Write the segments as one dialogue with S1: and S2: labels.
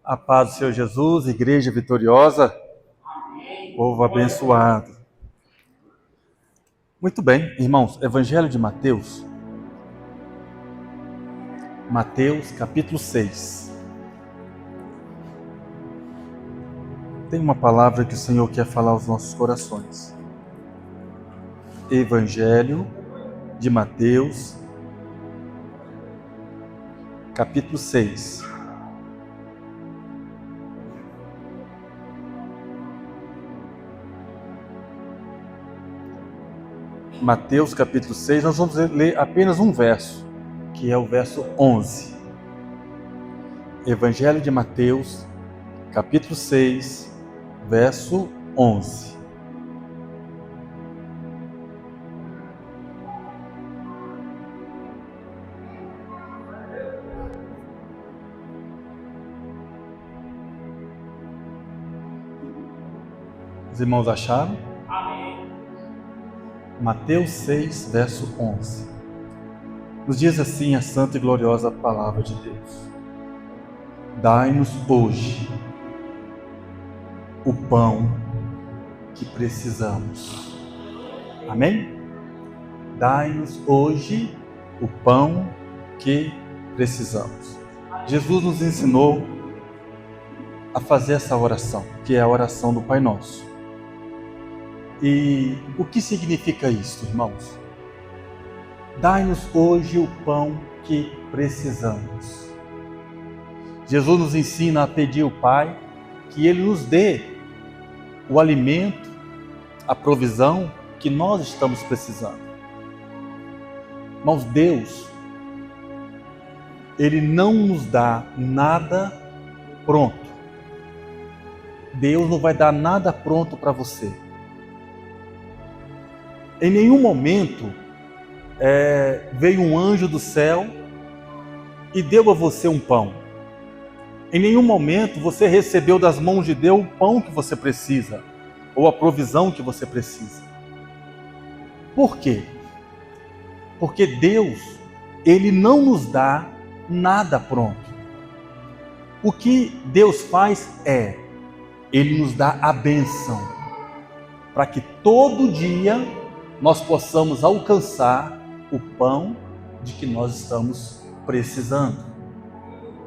S1: A paz do Senhor Jesus, igreja vitoriosa, povo abençoado. Muito bem, irmãos, Evangelho de Mateus, capítulo 6. Tem uma palavra que o Senhor quer falar aos nossos corações. Evangelho de Mateus, capítulo 6. Mateus capítulo 6, nós vamos ler apenas um verso, que é o verso 11. Evangelho de Mateus, capítulo 6, verso 11. Os irmãos acharam? Mateus 6, verso 11. Nos diz assim a santa e gloriosa palavra de Deus: Dai-nos hoje o pão que precisamos. Amém? Dai-nos hoje o pão que precisamos. Jesus nos ensinou a fazer essa oração, que é a oração do Pai Nosso. E o que significa isso, irmãos? Dai-nos hoje o pão que precisamos. Jesus nos ensina a pedir ao Pai que Ele nos dê o alimento, a provisão que nós estamos precisando. Irmãos, Deus, Ele não nos dá nada pronto. Deus não vai dar nada pronto para você. Em nenhum momento veio um anjo do céu e deu a você um pão. Em nenhum momento você recebeu das mãos de Deus o pão que você precisa, ou a provisão que você precisa. Por quê? Porque Deus, Ele não nos dá nada pronto. O que Deus faz Ele nos dá a bênção, para que todo dia nós possamos alcançar o pão de que nós estamos precisando.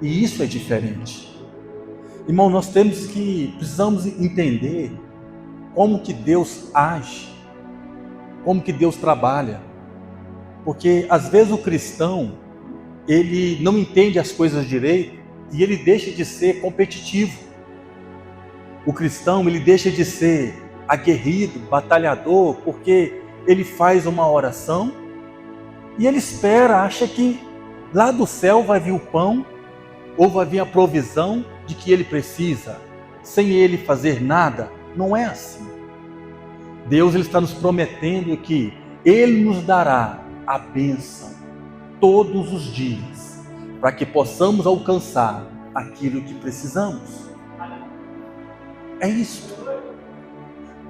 S1: E isso é diferente. Irmão, nós precisamos entender como que Deus age, como que Deus trabalha. Porque às vezes o cristão, ele não entende as coisas direito e ele deixa de ser competitivo. O cristão, ele deixa de ser aguerrido, batalhador, porque ele faz uma oração e ele espera, acha que lá do céu vai vir o pão ou vai vir a provisão de que ele precisa, sem ele fazer nada. Não é assim. Deus, ele está nos prometendo que Ele nos dará a bênção todos os dias, para que possamos alcançar aquilo que precisamos. É isso.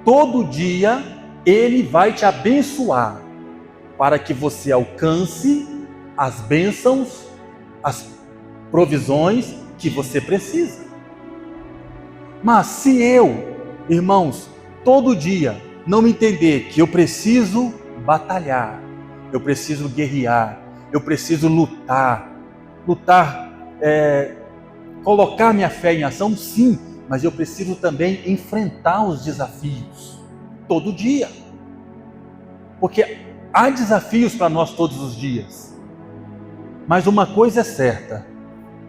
S1: Todo dia Ele vai te abençoar para que você alcance as bênçãos, as provisões que você precisa. Mas se eu, irmãos, todo dia não entender que eu preciso batalhar, eu preciso guerrear, eu preciso lutar, colocar minha fé em ação, sim, mas eu preciso também enfrentar os desafios todo dia, porque há desafios para nós todos os dias. Mas uma coisa é certa: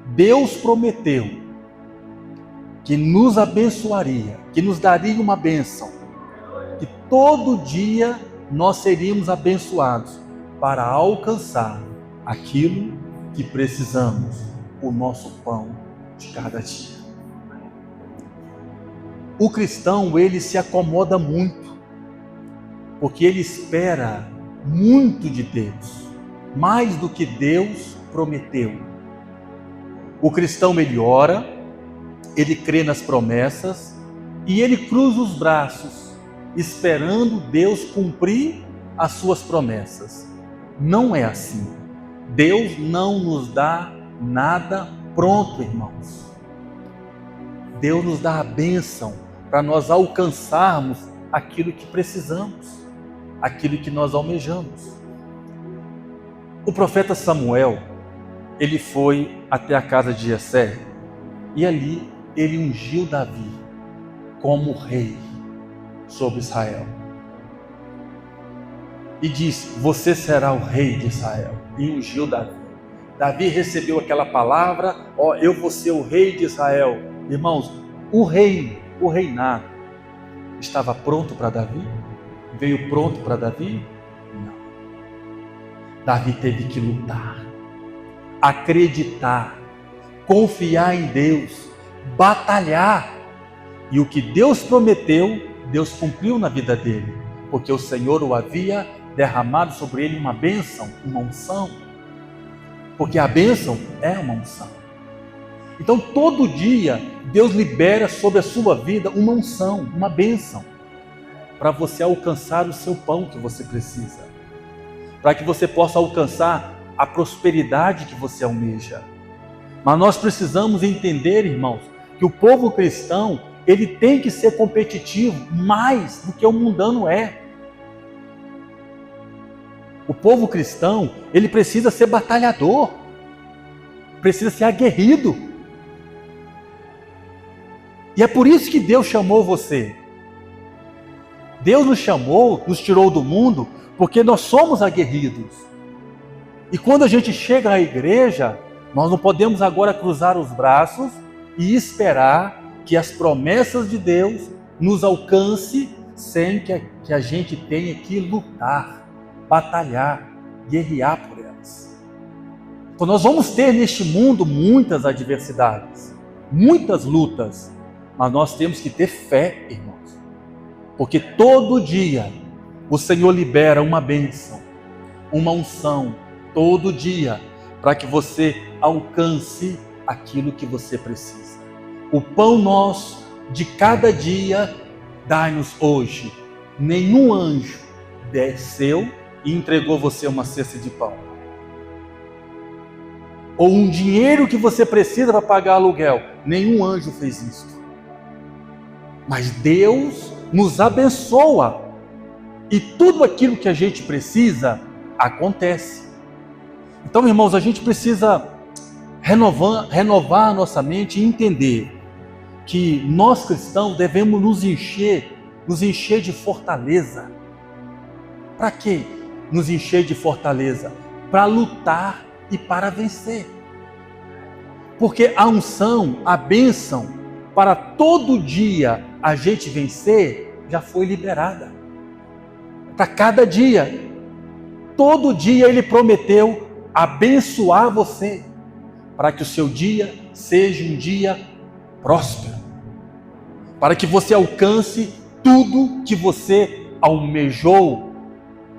S1: Deus prometeu que nos abençoaria, que nos daria uma bênção, que todo dia nós seríamos abençoados para alcançar aquilo que precisamos, o nosso pão de cada dia. O cristão, ele se acomoda muito, porque ele espera muito de Deus, mais do que Deus prometeu. O cristão, ele ora, ele crê nas promessas e ele cruza os braços, esperando Deus cumprir as suas promessas. Não é assim. Deus não nos dá nada pronto, irmãos. Deus nos dá a bênção para nós alcançarmos aquilo que precisamos, aquilo que nós almejamos. O profeta Samuel, ele foi até a casa de Jessé e ali ele ungiu Davi como rei sobre Israel. E disse: você será o rei de Israel. E ungiu Davi. Davi recebeu aquela palavra: ó, eu vou ser o rei de Israel. Irmãos, o reinado estava pronto para Davi? Veio pronto para Davi? Não. Davi teve que lutar, acreditar, confiar em Deus, batalhar. E o que Deus prometeu, Deus cumpriu na vida dele, porque o Senhor o havia derramado sobre ele uma bênção, uma unção. Porque a bênção é uma unção. Então todo dia Deus libera sobre a sua vida uma unção, uma bênção, para você alcançar o seu pão que você precisa, para que você possa alcançar a prosperidade que você almeja. Mas nós precisamos entender, irmãos, que o povo cristão, ele tem que ser competitivo mais do que o mundano é. O povo cristão, ele precisa ser batalhador, precisa ser aguerrido. E é por isso que Deus chamou você. Deus nos chamou, nos tirou do mundo, porque nós somos aguerridos. E quando a gente chega à igreja, nós não podemos agora cruzar os braços e esperar que as promessas de Deus nos alcance sem que a gente tenha que lutar, batalhar, guerrear por elas. Então nós vamos ter neste mundo muitas adversidades, muitas lutas, mas nós temos que ter fé, irmãos, porque todo dia o Senhor libera uma bênção, uma unção, todo dia, para que você alcance aquilo que você precisa. O pão nosso de cada dia dai-nos hoje. Nenhum anjo desceu e entregou você uma cesta de pão, ou um dinheiro que você precisa para pagar aluguel. Nenhum anjo fez isso. Mas Deus nos abençoa e tudo aquilo que a gente precisa acontece. Então, irmãos, a gente precisa renovar a nossa mente e entender que nós cristãos devemos nos encher de fortaleza. Para quê? Nos encher de fortaleza? Para lutar e para vencer. Porque a unção, a bênção, para todo dia a gente vencer, já foi liberada. Para cada dia. Todo dia Ele prometeu abençoar você, para que o seu dia seja um dia próspero, para que você alcance tudo que você almejou,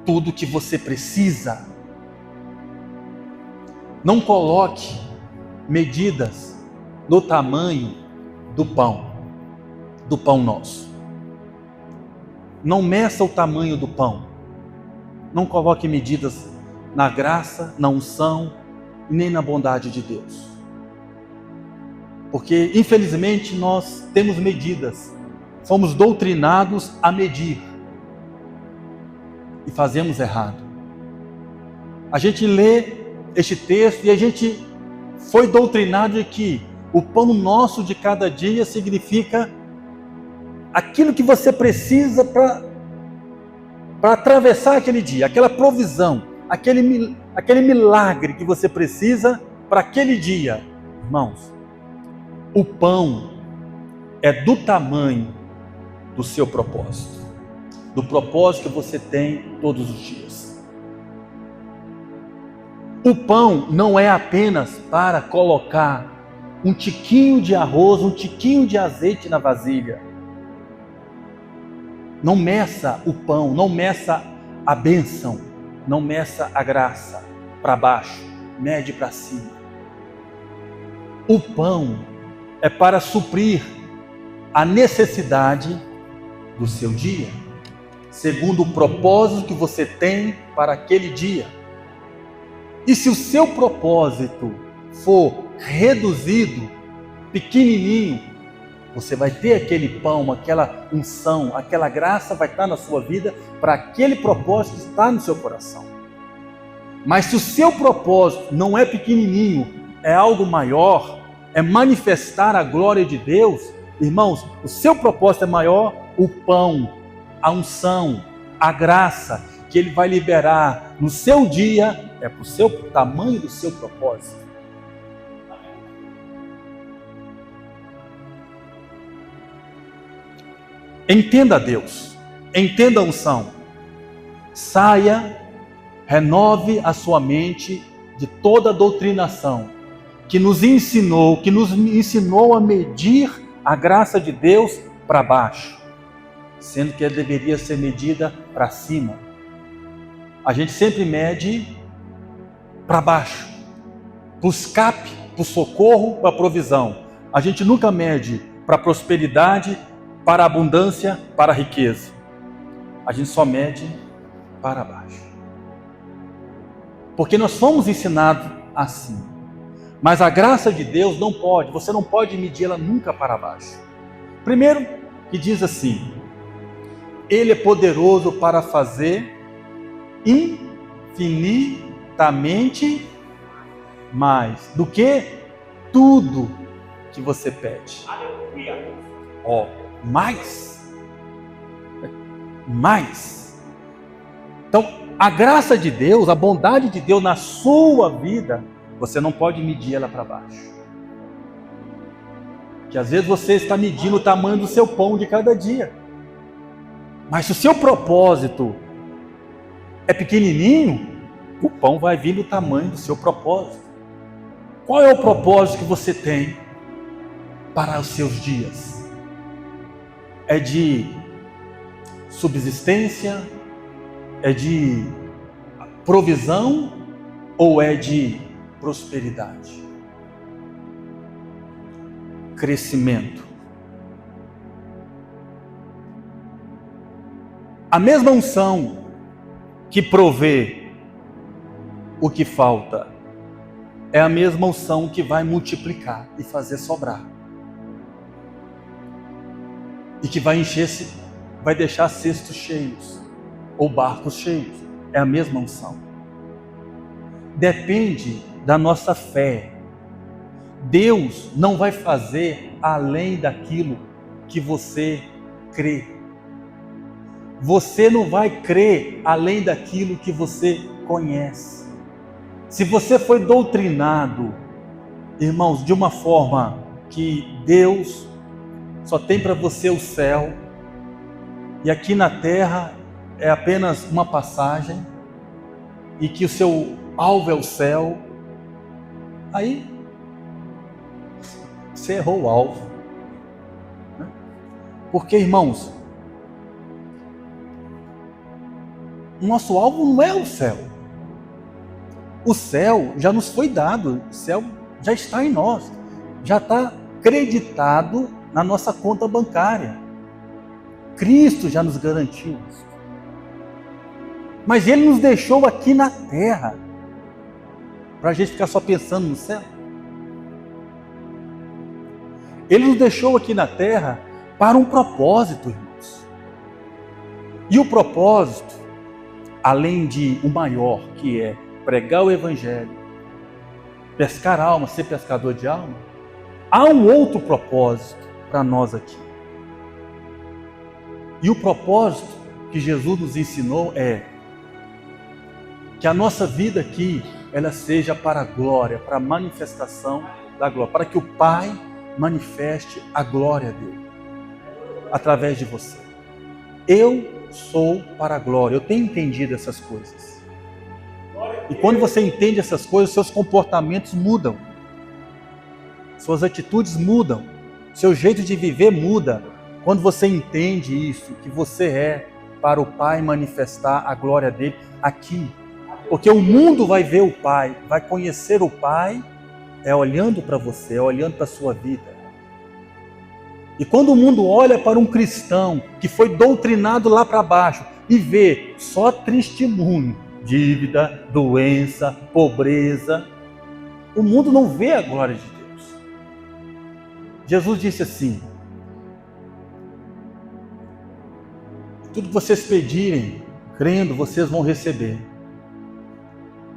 S1: tudo que você precisa. Não coloque medidas no tamanho do pão nosso. Não meça o tamanho do pão. Não coloque medidas na graça, na unção, nem na bondade de Deus. Porque, infelizmente, nós temos medidas. Fomos doutrinados a medir. E fazemos errado. A gente lê este texto e a gente foi doutrinado de que o pão nosso de cada dia significa aquilo que você precisa para atravessar aquele dia, aquela provisão, aquele milagre que você precisa para aquele dia. Irmãos, o pão é do tamanho do seu propósito, do propósito que você tem todos os dias. O pão não é apenas para colocar um tiquinho de arroz, um tiquinho de azeite na vasilha. Não meça o pão, não meça a bênção, não meça a graça para baixo, mede para cima. O pão é para suprir a necessidade do seu dia, segundo o propósito que você tem para aquele dia. E se o seu propósito for reduzido, pequenininho, Você vai ter aquele pão, aquela unção, aquela graça vai estar na sua vida para aquele propósito que está no seu coração. Mas se o seu propósito não é pequenininho, é algo maior, é manifestar a glória de Deus, irmãos, o seu propósito é maior, o pão, a unção, a graça que Ele vai liberar no seu dia é para o seu tamanho do seu propósito. Entenda Deus, entenda a unção, saia, renove a sua mente de toda a doutrinação que nos ensinou a medir a graça de Deus para baixo, sendo que ela deveria ser medida para cima. A gente sempre mede para baixo, para o escape, para o socorro, para a provisão. A gente nunca mede para a prosperidade, para a abundância, para a riqueza. A gente só mede para baixo. Porque nós fomos ensinados assim. Mas a graça de Deus não pode, você não pode medir ela nunca para baixo. Primeiro, que diz assim: Ele é poderoso para fazer infinitamente mais do que tudo que você pede. Ó, mais. Então, a graça de Deus, a bondade de Deus na sua vida, você não pode medir ela para baixo. Que às vezes você está medindo o tamanho do seu pão de cada dia. Mas se o seu propósito é pequenininho, o pão vai vir do tamanho do seu propósito. Qual é o propósito que você tem para os seus dias? É de subsistência? É de provisão? Ou é de prosperidade? Crescimento. A mesma unção que provê o que falta é a mesma unção que vai multiplicar e fazer sobrar. E que vai vai deixar cestos cheios ou barcos cheios. É a mesma unção. Depende da nossa fé. Deus não vai fazer além daquilo que você crê. Você não vai crer além daquilo que você conhece. Se você foi doutrinado, irmãos, de uma forma que Deus só tem para você o céu, e aqui na terra é apenas uma passagem, e que o seu alvo é o céu, aí você errou o alvo. Porque, irmãos, o nosso alvo não é o céu. O céu já nos foi dado, o céu já está em nós, já está creditado na nossa conta bancária. Cristo já nos garantiu isso. Mas Ele nos deixou aqui na terra, para a gente ficar só pensando no céu. Ele nos deixou aqui na terra para um propósito, irmãos. E o propósito, além de o maior, que é pregar o Evangelho, pescar alma, ser pescador de alma, há um outro propósito para nós aqui. E o propósito que Jesus nos ensinou é que a nossa vida aqui, ela seja para a glória, para a manifestação da glória, para que o Pai manifeste a glória dele através de você. Eu sou para a glória. Eu tenho entendido essas coisas. E quando você entende essas coisas, seus comportamentos mudam. Suas atitudes mudam. Seu jeito de viver muda. Quando você entende isso, que você é para o Pai manifestar a glória dele aqui. Porque o mundo vai ver o Pai, vai conhecer o Pai, é olhando para você, é olhando para a sua vida. E quando o mundo olha para um cristão que foi doutrinado lá para baixo e vê só testemunho, dívida, doença, pobreza, o mundo não vê a glória de Deus. Jesus disse assim: Tudo que vocês pedirem, crendo, vocês vão receber.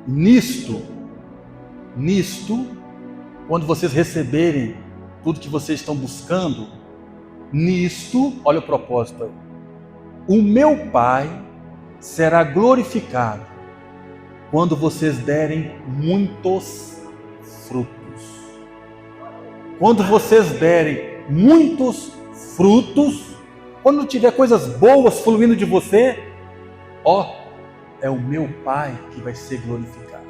S1: Nisto, quando vocês receberem tudo que vocês estão buscando, nisto, olha o propósito aí, o meu Pai será glorificado quando vocês derem muitos frutos. Quando vocês derem muitos frutos, quando tiver coisas boas fluindo de você, é o meu Pai que vai ser glorificado.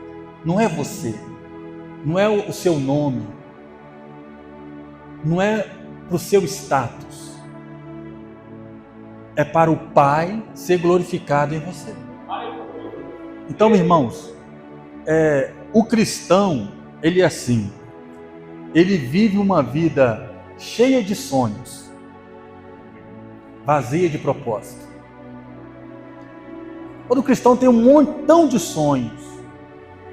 S1: Não é você, não é o seu nome, não é para o seu status. É para o Pai ser glorificado em você. Então, irmãos, o cristão, ele é assim. Ele vive uma vida cheia de sonhos, vazia de propósito. Quando o cristão tem um montão de sonhos,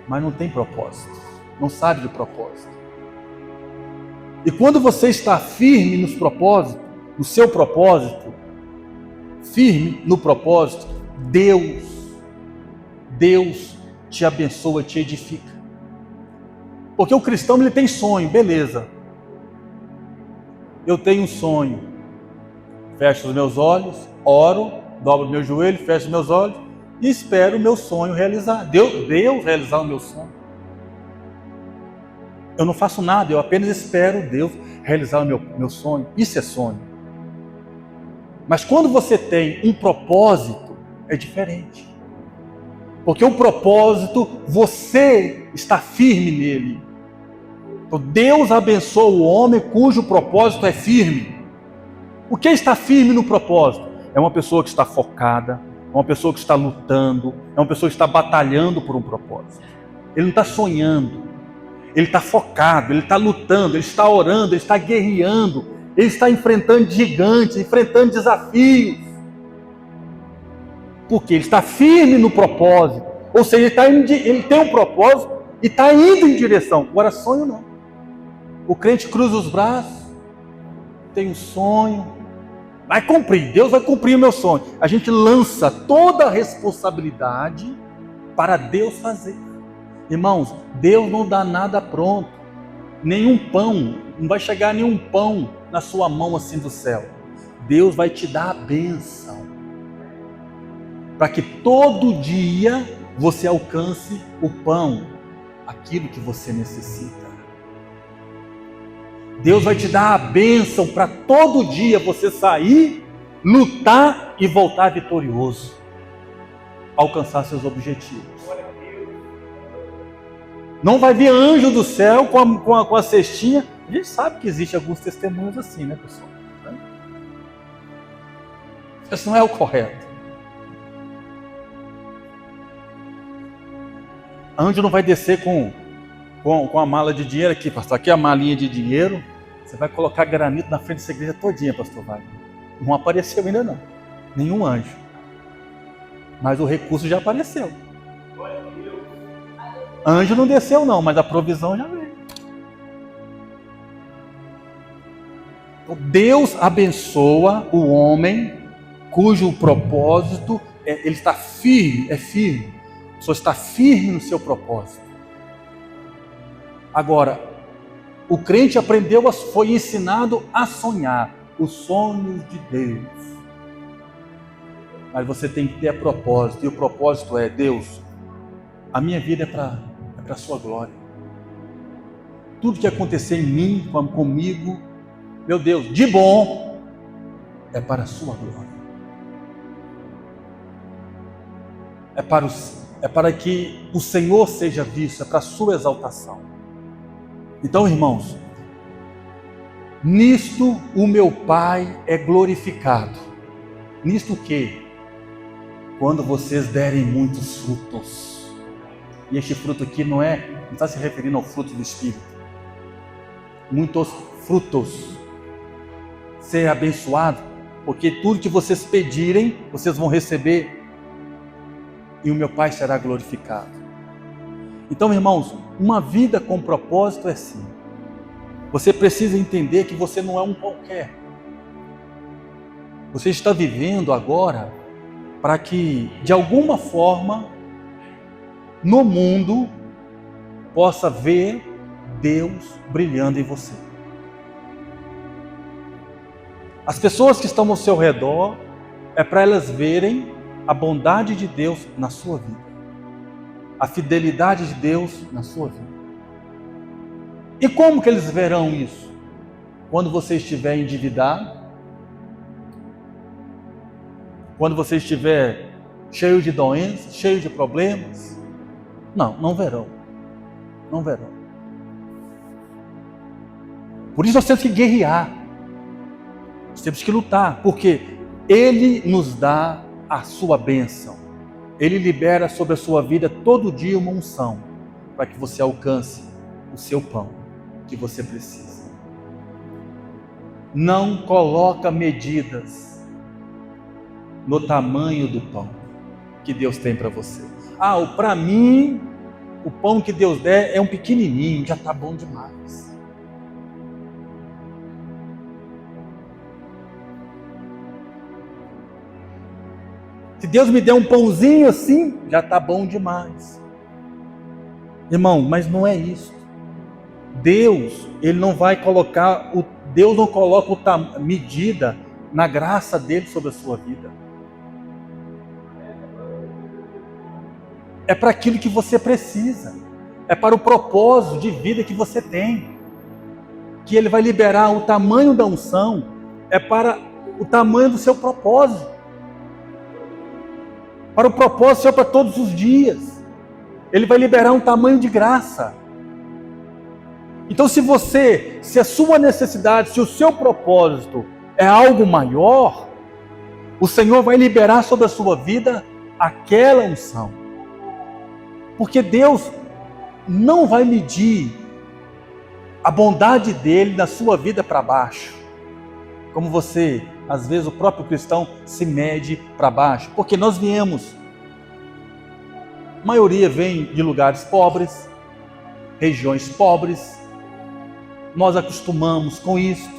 S1: mas não tem propósito, não sabe de propósito. E quando você está firme nos propósitos, no seu propósito, firme no propósito, Deus te abençoa, te edifica. Porque o cristão, ele tem sonho, beleza. Eu tenho um sonho. Fecho os meus olhos, oro, dobro meu joelho, fecho os meus olhos e espero o meu sonho realizar. Deus realizar o meu sonho. Eu não faço nada, eu apenas espero Deus realizar o meu sonho. Isso é sonho. Mas quando você tem um propósito, é diferente. Porque o propósito, você está firme nele. Então Deus abençoa o homem cujo propósito é firme. O que está firme no propósito? É uma pessoa que está focada, é uma pessoa que está lutando, é uma pessoa que está batalhando por um propósito. Ele não está sonhando, ele está focado, ele está lutando, ele está orando, ele está guerreando, ele está enfrentando gigantes, enfrentando desafios. Porque ele está firme no propósito. Ou seja, ele tem um propósito e está indo em direção. Agora, sonho não. O crente cruza os braços, tem um sonho, vai cumprir, Deus vai cumprir o meu sonho. A gente lança toda a responsabilidade para Deus fazer. Irmãos, Deus não dá nada pronto. Nenhum pão, não vai chegar nenhum pão na sua mão assim do céu. Deus vai te dar a bênção. Para que todo dia você alcance o pão, aquilo que você necessita. Deus vai te dar a bênção para todo dia você sair, lutar e voltar vitorioso, alcançar seus objetivos. Não vai vir anjo do céu com a cestinha. A gente sabe que existe alguns testemunhos assim, né, pessoal? Isso não é o correto. Anjo não vai descer com a mala de dinheiro aqui, pastor. Aqui é a malinha de dinheiro. Você vai colocar granito na frente dessa igreja todinha, pastor Wagner. Não apareceu ainda não. Nenhum anjo. Mas o recurso já apareceu. Anjo não desceu não, mas a provisão já veio. Então, Deus abençoa o homem cujo propósito, ele está firme, é firme. A pessoa está firme no seu propósito. Agora, o crente aprendeu, foi ensinado a sonhar os sonhos de Deus. Mas você tem que ter propósito, e o propósito é: Deus, a minha vida é para a sua glória. Tudo que acontecer em mim, comigo, meu Deus, de bom, é para a sua glória. É para que o Senhor seja visto, é para a sua exaltação. Então, irmãos, nisto o meu Pai é glorificado. Nisto o quê? Quando vocês derem muitos frutos. E este fruto aqui não está se referindo ao fruto do Espírito. Muitos frutos. Ser abençoado, porque tudo que vocês pedirem, vocês vão receber. E o meu Pai será glorificado. Então, irmãos, uma vida com propósito é assim. Você precisa entender que você não é um qualquer. Você está vivendo agora para que, de alguma forma, no mundo, possa ver Deus brilhando em você. As pessoas que estão ao seu redor, é para elas verem a bondade de Deus na sua vida, a fidelidade de Deus na sua vida. E como que eles verão isso? Quando você estiver endividado, quando você estiver cheio de doenças, cheio de problemas? Não verão. Não verão. Por isso nós temos que guerrear. Nós temos que lutar, porque Ele nos dá a sua bênção. Ele libera sobre a sua vida todo dia uma unção, para que você alcance o seu pão que você precisa. Não coloca medidas no tamanho do pão que Deus tem para você. Para mim, o pão que Deus der é um pequenininho, já está bom demais. Se Deus me der um pãozinho assim, já está bom demais. Irmão, mas não é isso. Deus, Ele não vai colocar, Deus não coloca medida na graça dele sobre a sua vida. É para aquilo que você precisa. É para o propósito de vida que você tem. Que Ele vai liberar o tamanho da unção. É para o tamanho do seu propósito. Para o propósito seu para todos os dias. Ele vai liberar um tamanho de graça. Então se a sua necessidade, se o seu propósito é algo maior, o Senhor vai liberar sobre a sua vida aquela unção. Porque Deus não vai medir a bondade dele na sua vida para baixo. Como você, às vezes o próprio cristão se mede para baixo. Porque nós viemos, a maioria vem de lugares pobres, regiões pobres. Nós acostumamos com isso.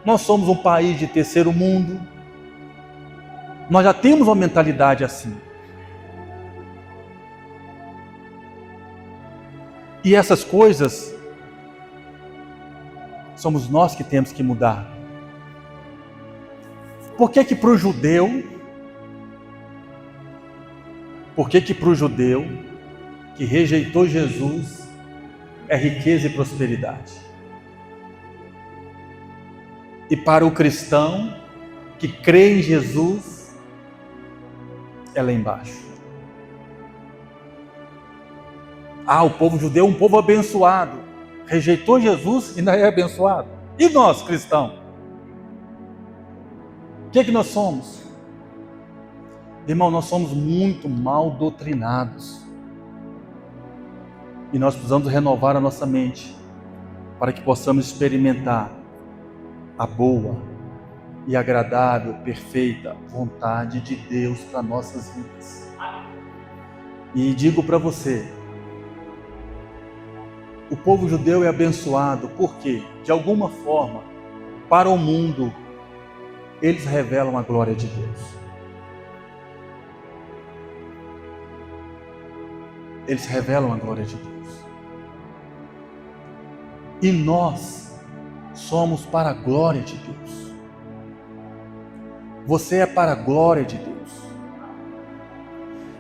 S1: Nós somos um país de terceiro mundo. Nós já temos uma mentalidade assim. E essas coisas somos nós que temos que mudar. Por que para o judeu que rejeitou Jesus é riqueza e prosperidade? E para o cristão que crê em Jesus, é lá embaixo. O povo judeu é um povo abençoado. Rejeitou Jesus e ainda é abençoado. E nós, cristãos? O que nós somos? Irmão, nós somos muito mal doutrinados. E nós precisamos renovar a nossa mente para que possamos experimentar a boa e agradável, perfeita vontade de Deus para nossas vidas. E digo para você, o povo judeu é abençoado porque, de alguma forma, para o mundo, eles revelam a glória de Deus. Eles revelam a glória de Deus. E nós somos para a glória de Deus. Você é para a glória de Deus.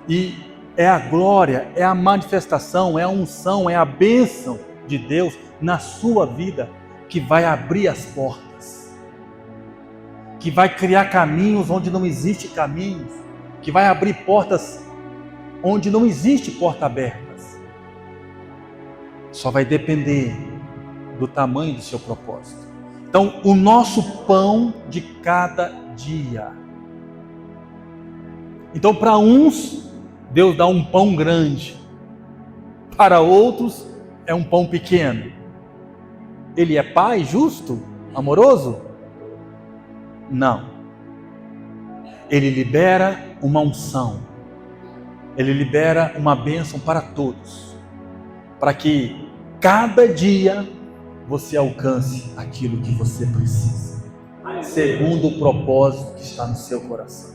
S1: E é a glória, é a manifestação, é a unção, é a bênção de Deus na sua vida que vai abrir as portas, que vai criar caminhos onde não existe caminhos, que vai abrir portas onde não existe porta abertas. Só vai depender do tamanho do seu propósito. Então, o nosso pão de cada dia. Então, para uns, Deus dá um pão grande. Para outros, é um pão pequeno. Ele é pai justo, amoroso? Não. Ele libera uma unção. Ele libera uma bênção para todos. Para que cada dia você alcance aquilo que você precisa, segundo o propósito que está no seu coração.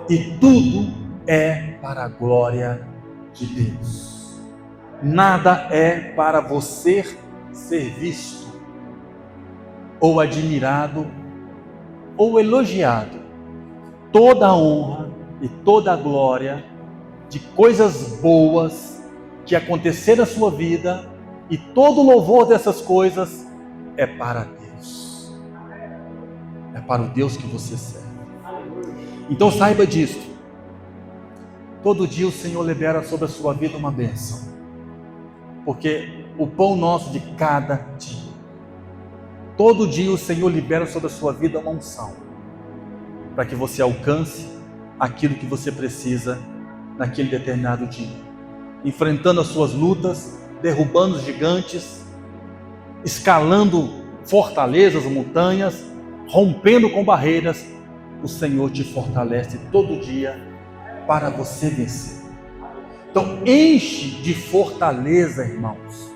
S1: E tudo é para a glória de Deus. Nada é para você ser visto, ou admirado, ou elogiado. Toda a honra e toda a glória de coisas boas que aconteceram na sua vida e todo o louvor dessas coisas é para Deus. É para o Deus que você serve. Então saiba disso. Todo dia o Senhor libera sobre a sua vida uma bênção. Porque o pão nosso de cada dia. Todo dia o Senhor libera sobre a sua vida uma unção. Para que você alcance aquilo que você precisa naquele determinado dia. Enfrentando as suas lutas, derrubando os gigantes, escalando fortalezas, montanhas, rompendo com barreiras, o Senhor te fortalece todo dia para você vencer. Então enche de fortaleza, irmãos.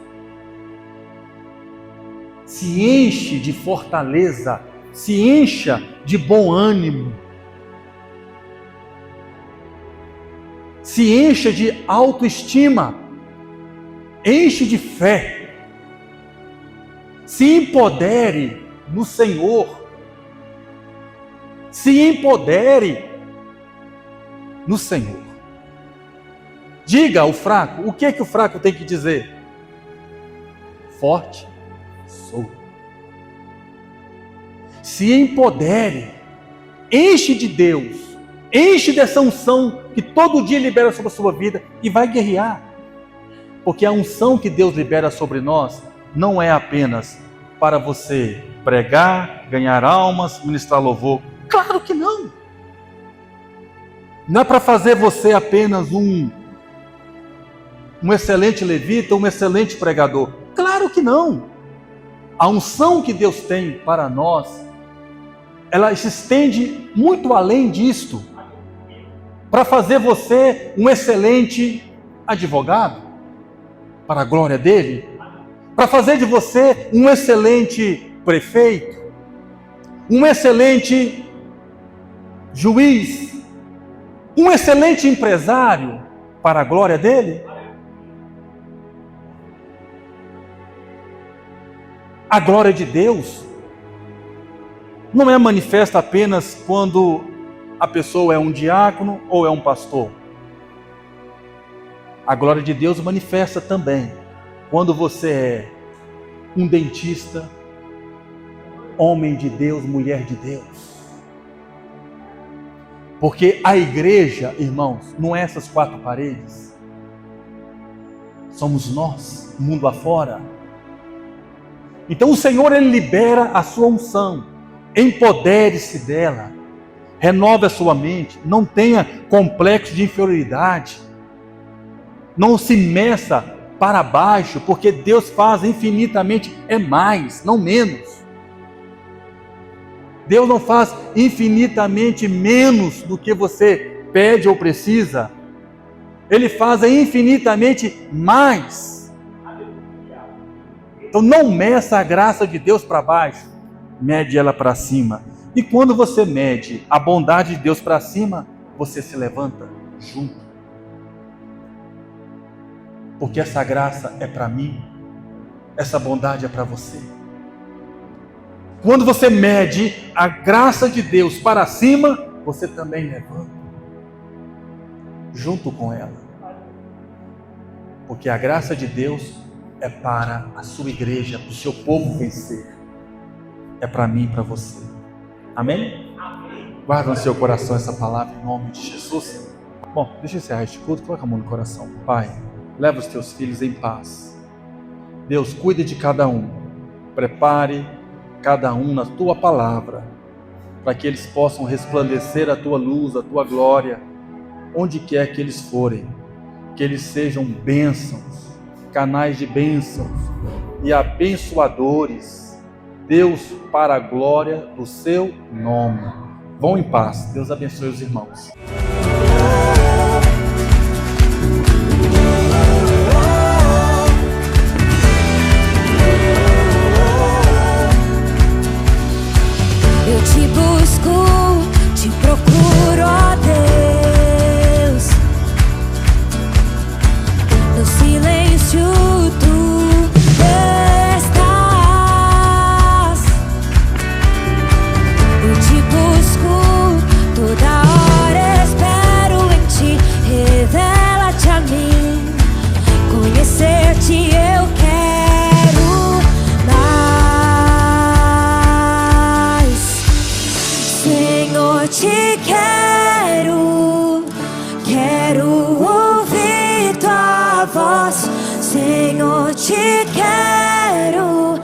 S1: Se enche de fortaleza, se encha de bom ânimo. Se encha de autoestima. Enche de fé. Se empodere no Senhor. Se empodere no Senhor. Diga ao fraco, o que é que o fraco tem que dizer? Forte sou. Se empodere, enche de Deus, enche dessa unção que todo dia libera sobre a sua vida e vai guerrear. Porque a unção que Deus libera sobre nós não é apenas para você pregar, ganhar almas, ministrar louvor. Claro que não. Não é para fazer você apenas um excelente levita, um excelente pregador. Claro que não. A unção que Deus tem para nós, ela se estende muito além disto. Para fazer você um excelente advogado, para a glória dele. Para fazer de você um excelente prefeito, um excelente juiz, um excelente empresário, para a glória dele. A glória de Deus não é manifesta apenas quando a pessoa é um diácono ou é um pastor. A glória de Deus manifesta também quando você é um dentista, homem de Deus, mulher de Deus. Porque a igreja, irmãos, não é essas quatro paredes. Somos nós, mundo afora. Então o Senhor, Ele libera a sua unção. Empodere-se dela. Renove a sua mente. Não tenha complexo de inferioridade. Não se meça para baixo, porque Deus faz infinitamente mais, não menos. Deus não faz infinitamente menos do que você pede ou precisa. Ele faz infinitamente mais. Então não meça a graça de Deus para baixo, mede ela para cima. E quando você mede a bondade de Deus para cima, você se levanta junto. Porque essa graça é para mim, essa bondade é para você. Quando você mede a graça de Deus para cima, você também levanta junto com ela. Porque a graça de Deus é para a sua igreja, para o seu povo vencer. É para mim e para você. Amém? Guarda no seu coração essa palavra em nome de Jesus. Bom, deixa eu encerrar este culto. Coloca a mão no coração. Pai, leva os teus filhos em paz. Deus, cuide de cada um. Prepare cada um na tua palavra, para que eles possam resplandecer a tua luz, a tua glória, onde quer que eles forem. Que eles sejam bênçãos, canais de bênçãos e abençoadores. Deus, para a glória do seu nome. Vão em paz. Deus abençoe os irmãos.
S2: Eu te busco, te procuro. voz, Senhor, te quero